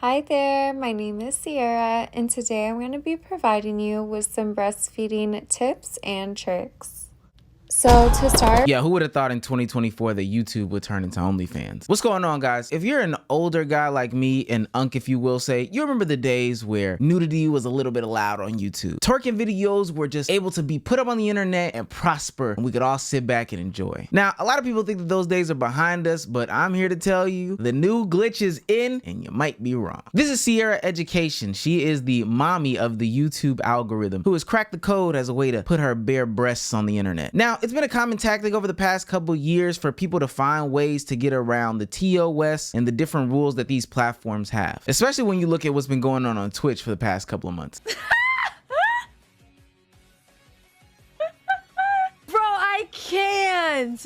Hi there, my name is Sierra, and today I'm going to be providing you with some breastfeeding tips and tricks. So to start, yeah, who would have thought in 2024 that YouTube would turn into OnlyFans? What's going on, guys? If you're an older guy like me, an unk if you will say, you remember the days where nudity was a little bit allowed on YouTube. Twerking videos were just able to be put up on the internet and prosper, and we could all sit back and enjoy. Now, a lot of people think that those days are behind us, but I'm here to tell you the new glitch is in, and you might be wrong. This is Sierra Education. She is the mommy of the YouTube algorithm who has cracked the code as a way to put her bare breasts on the internet. Now, it's been a common tactic over the past couple years for people to find ways to get around the TOS and the different rules that these platforms have, especially when you look at what's been going on Twitch for the past couple of months.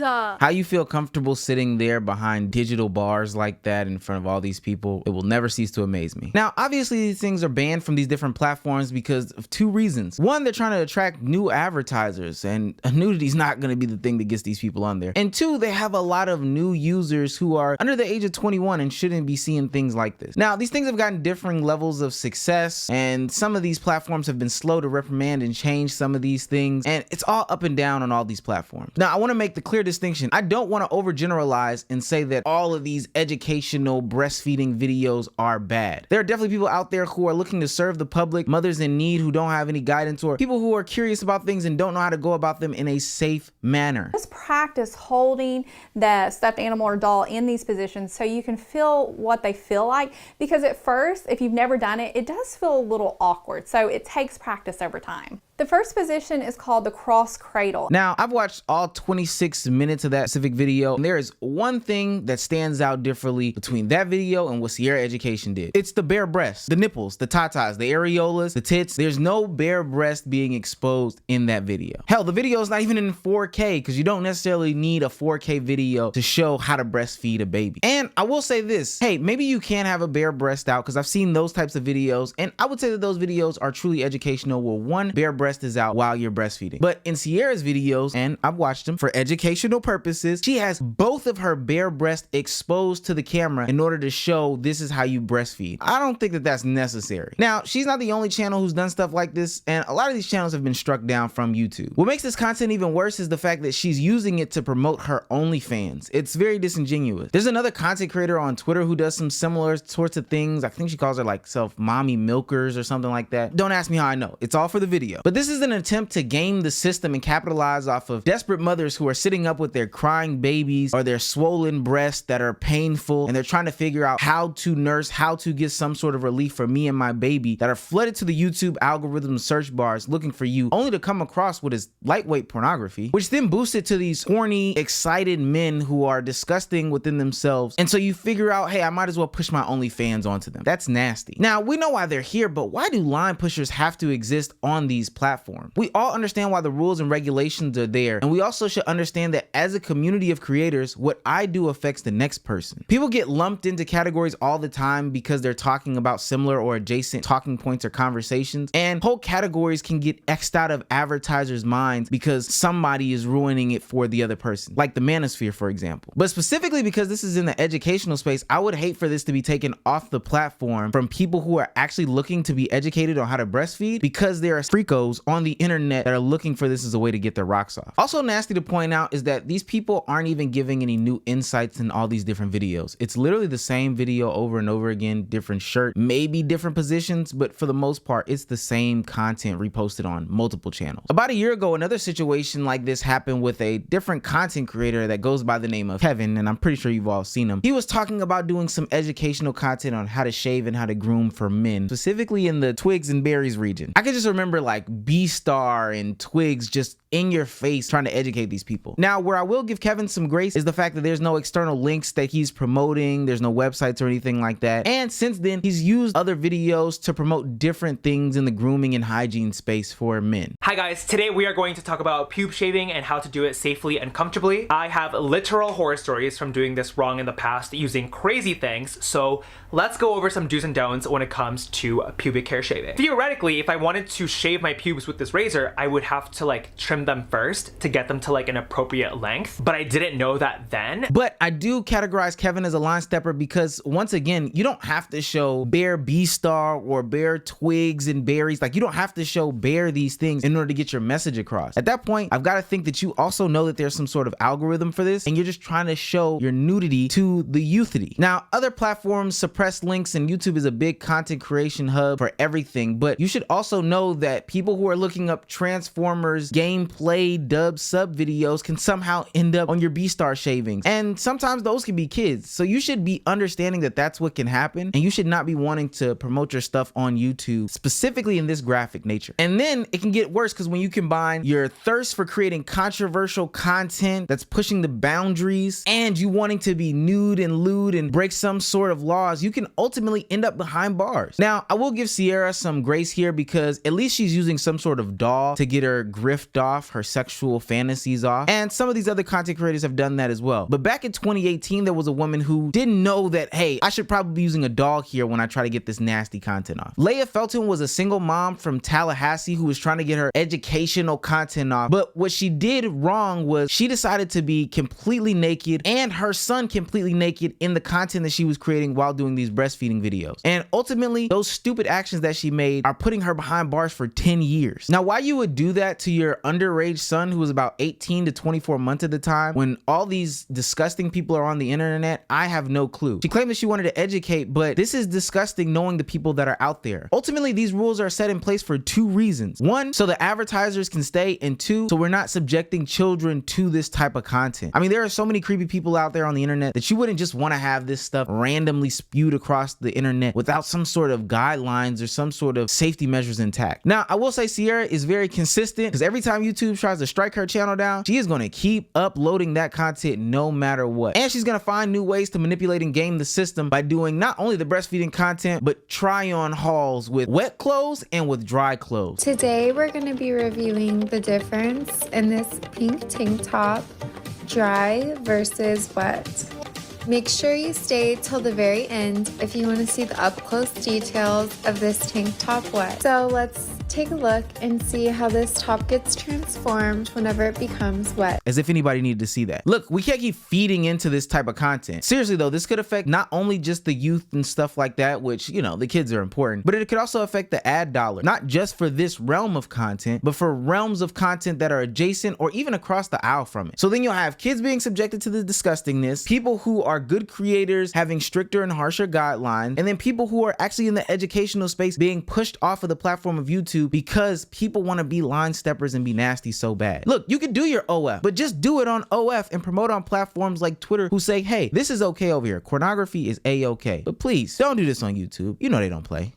How you feel comfortable sitting there behind digital bars like that in front of all these people, it will never cease to amaze me. Now, obviously these things are banned from these different platforms because of two reasons. One, they're trying to attract new advertisers, and nudity is not going to be the thing that gets these people on there. And two, they have a lot of new users who are under the age of 21 and shouldn't be seeing things like this. Now, these things have gotten differing levels of success, and some of these platforms have been slow to reprimand and change some of these things, and it's all up and down on all these platforms. Now, I want to make the clear distinction. I don't want to overgeneralize and say that all of these educational breastfeeding videos are bad. There are definitely people out there who are looking to serve the public, mothers in need who don't have any guidance, or people who are curious about things and don't know how to go about them in a safe manner. Just practice holding the stuffed animal or doll in these positions so you can feel what they feel like, because at first, if you've never done it, it does feel a little awkward. So it takes practice over time. The first position is called the cross cradle. Now, I've watched all 26 minutes of that specific video, and there is one thing that stands out differently between that video and what Sierra Education did. It's the bare breasts, the nipples, the tatas, the areolas, the tits. There's no bare breast being exposed in that video. Hell, the video is not even in 4K because you don't necessarily need a 4K video to show how to breastfeed a baby. And I will say this, hey, maybe you can have a bare breast out because I've seen those types of videos, and I would say that those videos are truly educational where one bare breast is out while you're breastfeeding. But in Sierra's videos, and I've watched them for educational purposes, she has both of her bare breasts exposed to the camera in order to show this is how you breastfeed. I don't think that that's necessary. Now, she's not the only channel who's done stuff like this, and a lot of these channels have been struck down from YouTube. What makes this content even worse is the fact that she's using it to promote her OnlyFans. It's very disingenuous. There's another content creator on Twitter who does some similar sorts of things. I think she calls her like mommy milkers or something like that. Don't ask me how I know. It's all for the video. But this is an attempt to game the system and capitalize off of desperate mothers who are sitting up with their crying babies or their swollen breasts that are painful, and they're trying to figure out how to nurse, how to get some sort of relief for me and my baby, that are flooded to the YouTube algorithm search bars looking for you, only to come across what is lightweight pornography, which then boosts it to these horny, excited men who are disgusting within themselves. And so you figure out, hey, I might as well push my OnlyFans onto them. That's nasty. Now, we know why they're here, but why do line pushers have to exist on these platform? We all understand why the rules and regulations are there, and we also should understand that as a community of creators, what I do affects the next person. People get lumped into categories all the time because they're talking about similar or adjacent talking points or conversations, and whole categories can get X'd out of advertisers' minds because somebody is ruining it for the other person, like the manosphere, for example. But specifically because this is in the educational space, I would hate for this to be taken off the platform from people who are actually looking to be educated on how to breastfeed, because there are freakos on the internet that are looking for this as a way to get their rocks off. Also nasty to point out is that these people aren't even giving any new insights in all these different videos. It's literally the same video over and over again, different shirt, maybe different positions, but for the most part, it's the same content reposted on multiple channels. About a year ago, another situation like this happened with a different content creator that goes by the name of Kevin, and I'm pretty sure you've all seen him. He was talking about doing some educational content on how to shave and how to groom for men, specifically in the Twigs and Berries region. I could just remember like B-Star and Twigs just in your face trying to educate these people. Now, where I will give Kevin some grace is the fact that there's no external links that he's promoting, there's no websites or anything like that, and since then he's used other videos to promote different things in the grooming and hygiene space for men. Hi guys, today we are going to talk about pube shaving and how to do it safely and comfortably. I have literal horror stories from doing this wrong in the past using crazy things, so let's go over some do's and don'ts when it comes to pubic hair shaving. Theoretically, if I wanted to shave my pubes pubes with this razor, I would have to like trim them first to get them to like an appropriate length, but I didn't know that then. But I do categorize Kevin as a line stepper because once again, you don't have to show bare B-star or bare twigs and berries. Like, you don't have to show bare these things in order to get your message across. At that point, I've got to think that you also know that there's some sort of algorithm for this and you're just trying to show your nudity to the youthity. Now, other platforms suppress links and YouTube is a big content creation hub for everything, but you should also know that people who are looking up Transformers gameplay dub sub videos can somehow end up on your B-star shavings. And sometimes those can be kids. So you should be understanding that that's what can happen, and you should not be wanting to promote your stuff on YouTube, specifically in this graphic nature. And then it can get worse because when you combine your thirst for creating controversial content that's pushing the boundaries and you wanting to be nude and lewd and break some sort of laws, you can ultimately end up behind bars. Now, I will give Sierra some grace here because at least she's using some sort of doll to get her grift off, her sexual fantasies off. And some of these other content creators have done that as well. But back in 2018, there was a woman who didn't know that, hey, I should probably be using a doll here when I try to get this nasty content off. Leia Felton was a single mom from Tallahassee who was trying to get her educational content off. But what she did wrong was she decided to be completely naked and her son completely naked in the content that she was creating while doing these breastfeeding videos. And ultimately, those stupid actions that she made are putting her behind bars for 10 years. Now, why you would do that to your underage son who was about 18 to 24 months at the time when all these disgusting people are on the internet, I have no clue. She claimed that she wanted to educate, but this is disgusting knowing the people that are out there. Ultimately, these rules are set in place for two reasons. One, so the advertisers can stay, and two, so we're not subjecting children to this type of content. I mean, there are so many creepy people out there on the internet that you wouldn't just want to have this stuff randomly spewed across the internet without some sort of guidelines or some sort of safety measures intact. Now, I will say Sierra is very consistent because every time YouTube tries to strike her channel down, she is going to keep uploading that content no matter what. And she's going to find new ways to manipulate and game the system by doing not only the breastfeeding content, but try on hauls with wet clothes and with dry clothes. Today we're going to be reviewing the difference in this pink tank top, dry versus wet. Make sure you stay till the very end if you want to see the up close details of this tank top wet. So let's take a look and see how this top gets transformed whenever it becomes wet. As if anybody needed to see that. Look, we can't keep feeding into this type of content. Seriously though, this could affect not only just the youth and stuff like that, which, you know, the kids are important, but it could also affect the ad dollar, not just for this realm of content, but for realms of content that are adjacent or even across the aisle from it. So then you'll have kids being subjected to the disgustingness, people who are good creators having stricter and harsher guidelines, and then people who are actually in the educational space being pushed off of the platform of YouTube because people want to be line steppers and be nasty so bad. Look, you can do your OF, but just do it on OF and promote on platforms like Twitter who say, hey, this is okay over here. Pornography is A-okay. But please, don't do this on YouTube. You know they don't play.